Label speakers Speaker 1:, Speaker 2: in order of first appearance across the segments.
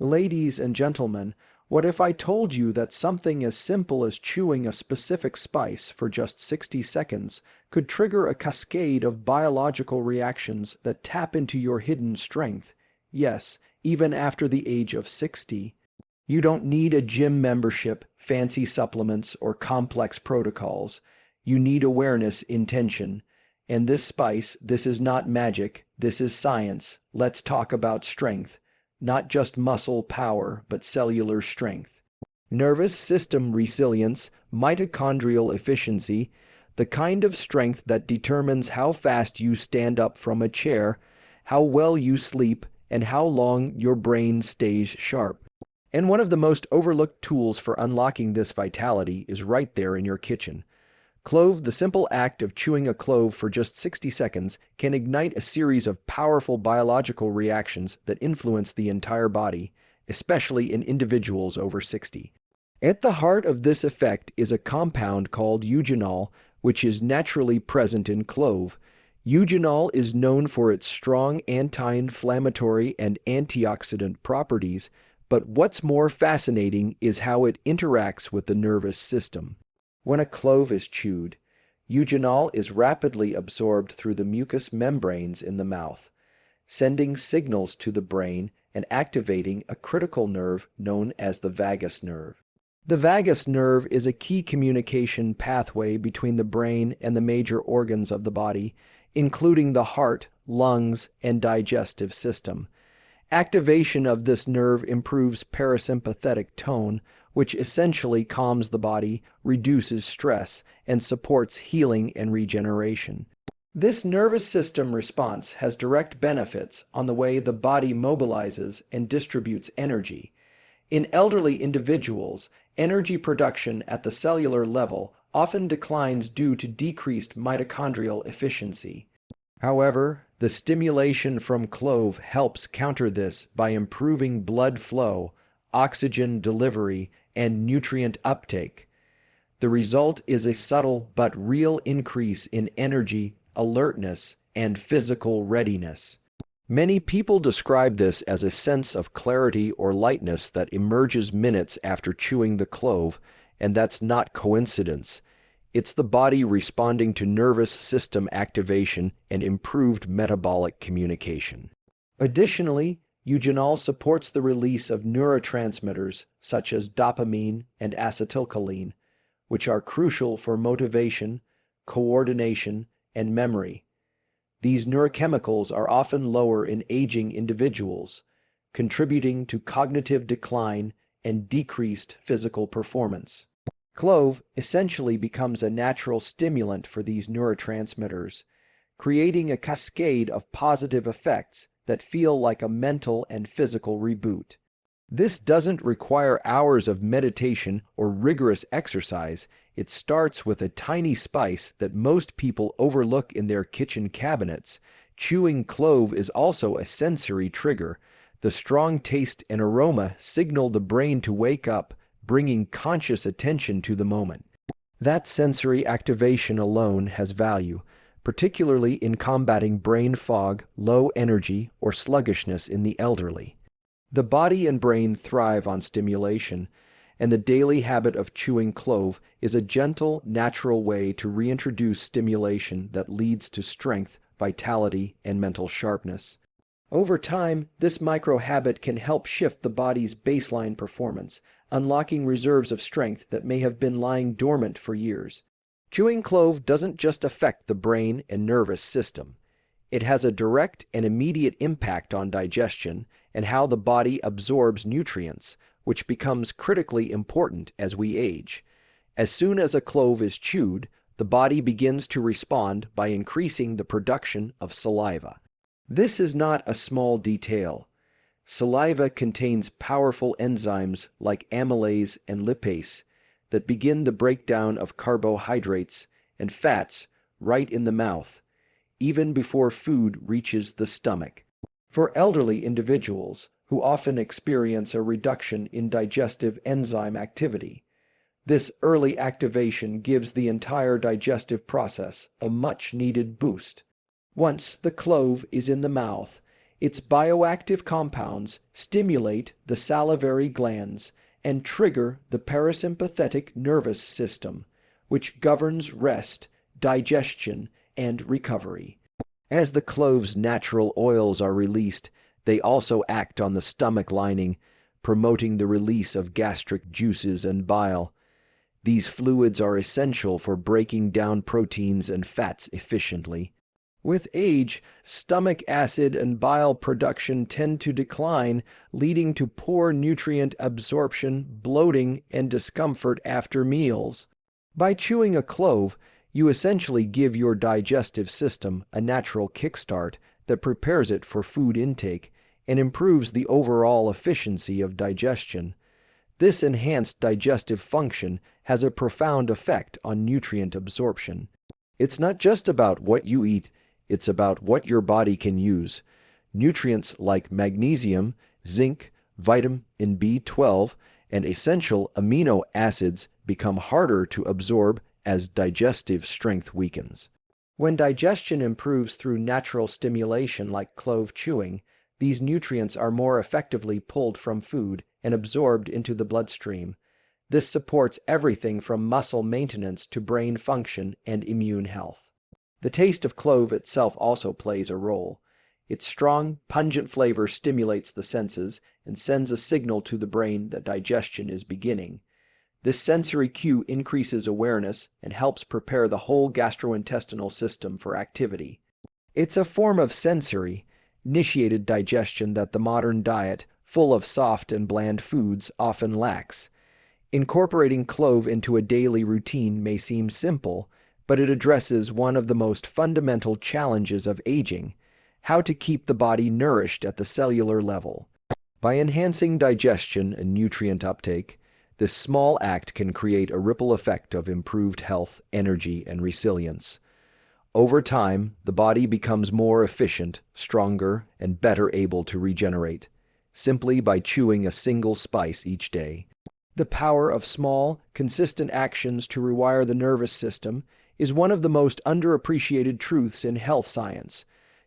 Speaker 1: Ladies and gentlemen, what if I told you that something as simple as chewing a specific spice for just 60 seconds could trigger a cascade of biological reactions that tap into your hidden strength? Yes, even after the age of 60. You don't need a gym membership, fancy supplements, or complex protocols. You need awareness, intention. And this spice, this is not magic, this is science. Let's talk about strength. Not just muscle power, but cellular strength. Nervous system resilience, mitochondrial efficiency, the kind of strength that determines how fast you stand up from a chair, how well you sleep, and how long your brain stays sharp. And one of the most overlooked tools for unlocking this vitality is right there in your kitchen. Clove, the simple act of chewing a clove for just 60 seconds, can ignite a series of powerful biological reactions that influence the entire body, especially in individuals over 60. At the heart of this effect is a compound called eugenol, which is naturally present in clove. Eugenol is known for its strong anti-inflammatory and antioxidant properties, but what's more fascinating is how it interacts with the nervous system. When a clove is chewed, eugenol is rapidly absorbed through the mucous membranes in the mouth, sending signals to the brain and activating a critical nerve known as the vagus nerve. The vagus nerve is a key communication pathway between the brain and the major organs of the body, including the heart, lungs, and digestive system. Activation of this nerve improves parasympathetic tone, which essentially calms the body, reduces stress, and supports healing and regeneration. This nervous system response has direct benefits on the way the body mobilizes and distributes energy. In elderly individuals, energy production at the cellular level often declines due to decreased mitochondrial efficiency. However, the stimulation from clove helps counter this by improving blood flow, oxygen delivery, and nutrient uptake. The result is a subtle but real increase in energy, alertness, and physical readiness. Many people describe this as a sense of clarity or lightness that emerges minutes after chewing the clove, and that's not coincidence. It's the body responding to nervous system activation and improved metabolic communication. Additionally, eugenol supports the release of neurotransmitters such as dopamine and acetylcholine, which are crucial for motivation, coordination, and memory. These neurochemicals are often lower in aging individuals, contributing to cognitive decline and decreased physical performance. Clove essentially becomes a natural stimulant for these neurotransmitters, creating a cascade of positive effects that feel like a mental and physical reboot. This doesn't require hours of meditation or rigorous exercise. It starts with a tiny spice that most people overlook in their kitchen cabinets. Chewing clove is also a sensory trigger. The strong taste and aroma signal the brain to wake up, bringing conscious attention to the moment. That sensory activation alone has value, particularly in combating brain fog, low energy, or sluggishness in the elderly. The body and brain thrive on stimulation, and the daily habit of chewing clove is a gentle, natural way to reintroduce stimulation that leads to strength, vitality, and mental sharpness. Over time, this micro-habit can help shift the body's baseline performance, unlocking reserves of strength that may have been lying dormant for years. Chewing clove doesn't just affect the brain and nervous system. It has a direct and immediate impact on digestion and how the body absorbs nutrients, which becomes critically important as we age. As soon as a clove is chewed, the body begins to respond by increasing the production of saliva. This is not a small detail. Saliva contains powerful enzymes like amylase and lipase that begin the breakdown of carbohydrates and fats right in the mouth, even before food reaches the stomach. For elderly individuals who often experience a reduction in digestive enzyme activity, this early activation gives the entire digestive process a much-needed boost. Once the clove is in the mouth, Its bioactive compounds stimulate the salivary glands and trigger the parasympathetic nervous system, which governs rest, digestion, and recovery. As the clove's natural oils are released, they also act on the stomach lining, promoting the release of gastric juices and bile. These fluids are essential for breaking down proteins and fats efficiently. With age, stomach acid and bile production tend to decline, leading to poor nutrient absorption, bloating, and discomfort after meals. By chewing a clove, you essentially give your digestive system a natural kickstart that prepares it for food intake and improves the overall efficiency of digestion. This enhanced digestive function has a profound effect on nutrient absorption. It's not just about what you eat, it's about what your body can use. Nutrients like magnesium, zinc, vitamin B12, and essential amino acids become harder to absorb as digestive strength weakens. When digestion improves through natural stimulation like clove chewing, these nutrients are more effectively pulled from food and absorbed into the bloodstream. This supports everything from muscle maintenance to brain function and immune health. The taste of clove itself also plays a role. Its strong, pungent flavor stimulates the senses and sends a signal to the brain that digestion is beginning. This sensory cue increases awareness and helps prepare the whole gastrointestinal system for activity. It's a form of sensory, initiated digestion that the modern diet, full of soft and bland foods, often lacks. Incorporating clove into a daily routine may seem simple, but it addresses one of the most fundamental challenges of aging: how to keep the body nourished at the cellular level. By enhancing digestion and nutrient uptake, this small act can create a ripple effect of improved health, energy, and resilience. Over time, the body becomes more efficient, stronger, and better able to regenerate, simply by chewing a single spice each day. The power of small, consistent actions to rewire the nervous system is one of the most underappreciated truths in health science.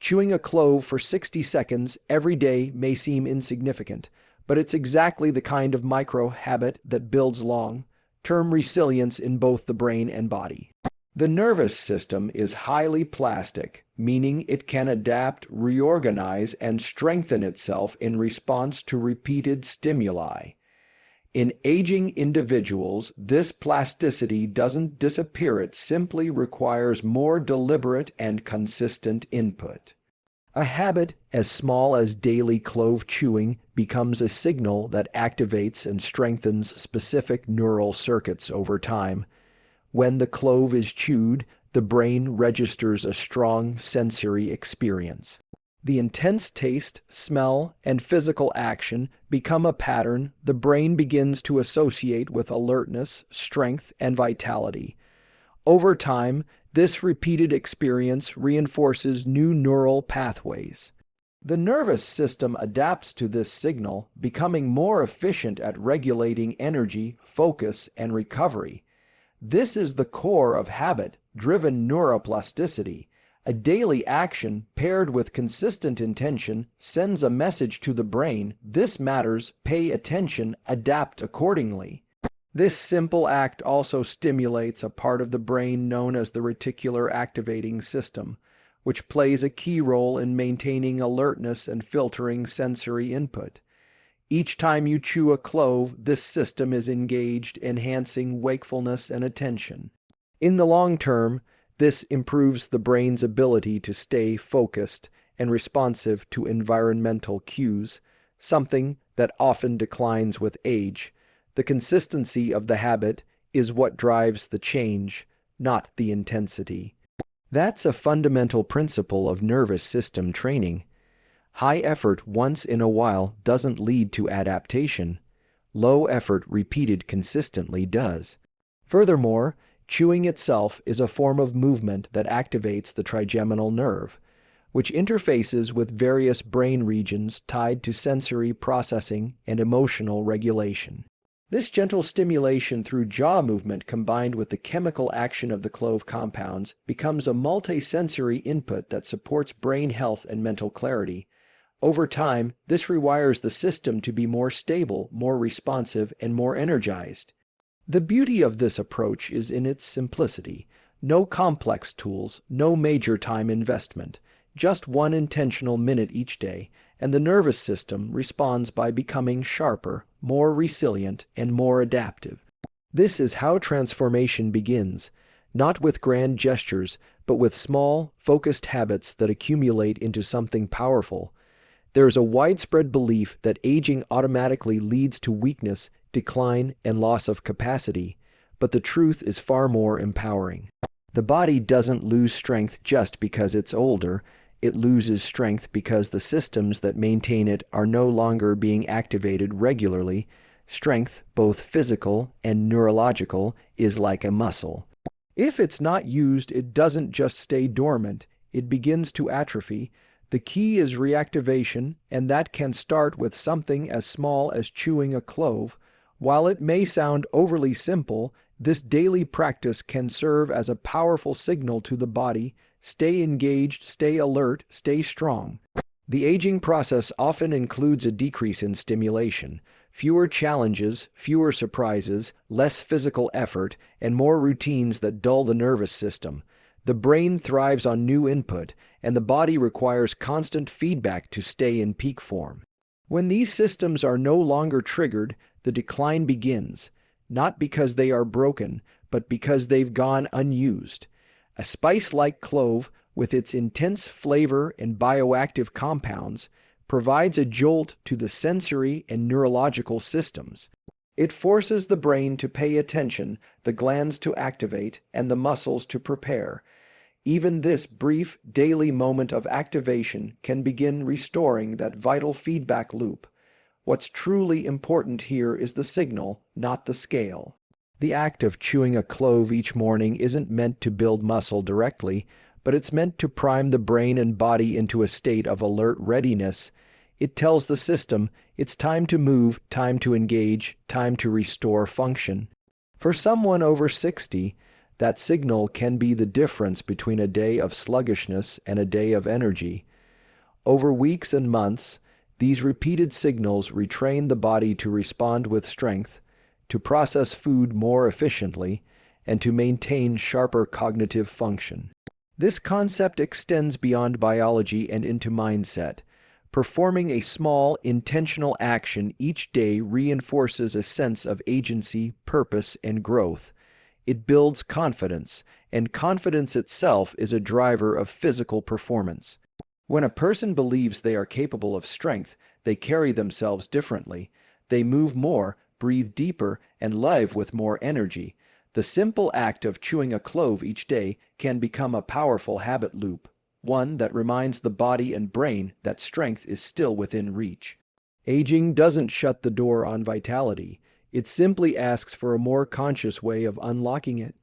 Speaker 1: Chewing a clove for 60 seconds every day may seem insignificant, but it's exactly the kind of micro-habit that builds long-term resilience in both the brain and body. The nervous system is highly plastic, meaning it can adapt, reorganize, and strengthen itself in response to repeated stimuli. In aging individuals, this plasticity doesn't disappear, it simply requires more deliberate and consistent input. A habit as small as daily clove chewing becomes a signal that activates and strengthens specific neural circuits over time. When the clove is chewed, the brain registers a strong sensory experience. The intense taste, smell, and physical action become a pattern the brain begins to associate with alertness, strength, and vitality. Over time, this repeated experience reinforces new neural pathways. The nervous system adapts to this signal, becoming more efficient at regulating energy, focus, and recovery. This is the core of habit-driven neuroplasticity. A daily action paired with consistent intention sends a message to the brain: this matters, pay attention, adapt accordingly. This simple act also stimulates a part of the brain known as the reticular activating system, which plays a key role in maintaining alertness and filtering sensory input. Each time you chew a clove, this system is engaged, enhancing wakefulness and attention. In the long term, this improves the brain's ability to stay focused and responsive to environmental cues, something that often declines with age. The consistency of the habit is what drives the change, not the intensity. That's a fundamental principle of nervous system training. High effort once in a while doesn't lead to adaptation. Low effort repeated consistently does. Furthermore, chewing itself is a form of movement that activates the trigeminal nerve, which interfaces with various brain regions tied to sensory processing and emotional regulation. This gentle stimulation through jaw movement combined with the chemical action of the clove compounds becomes a multisensory input that supports brain health and mental clarity. Over time, this rewires the system to be more stable, more responsive, and more energized. The beauty of this approach is in its simplicity. No complex tools, no major time investment, just one intentional minute each day, and the nervous system responds by becoming sharper, more resilient, and more adaptive. This is how transformation begins, not with grand gestures, but with small, focused habits that accumulate into something powerful. There is a widespread belief that aging automatically leads to weakness, decline, and loss of capacity, but the truth is far more empowering. The body doesn't lose strength just because it's older. It loses strength because the systems that maintain it are no longer being activated regularly. Strength, both physical and neurological, is like a muscle. If it's not used, it doesn't just stay dormant, it begins to atrophy. The key is reactivation, and that can start with something as small as chewing a clove. While it may sound overly simple, this daily practice can serve as a powerful signal to the body: stay engaged, stay alert, stay strong. The aging process often includes a decrease in stimulation, fewer challenges, fewer surprises, less physical effort, and more routines that dull the nervous system. The brain thrives on new input, and the body requires constant feedback to stay in peak form. When these systems are no longer triggered, the decline begins, not because they are broken, but because they've gone unused. A spice like clove, with its intense flavor and bioactive compounds, provides a jolt to the sensory and neurological systems. It forces the brain to pay attention, the glands to activate, and the muscles to prepare. Even this brief, daily moment of activation can begin restoring that vital feedback loop. What's truly important here is the signal, not the scale. The act of chewing a clove each morning isn't meant to build muscle directly, but it's meant to prime the brain and body into a state of alert readiness. It tells the system it's time to move, time to engage, time to restore function. For someone over 60, that signal can be the difference between a day of sluggishness and a day of energy. Over weeks and months, these repeated signals retrain the body to respond with strength, to process food more efficiently, and to maintain sharper cognitive function. This concept extends beyond biology and into mindset. Performing a small, intentional action each day reinforces a sense of agency, purpose, and growth. It builds confidence, and confidence itself is a driver of physical performance. When a person believes they are capable of strength, they carry themselves differently. They move more, breathe deeper, and live with more energy. The simple act of chewing a clove each day can become a powerful habit loop, one that reminds the body and brain that strength is still within reach. Aging doesn't shut the door on vitality. It simply asks for a more conscious way of unlocking it.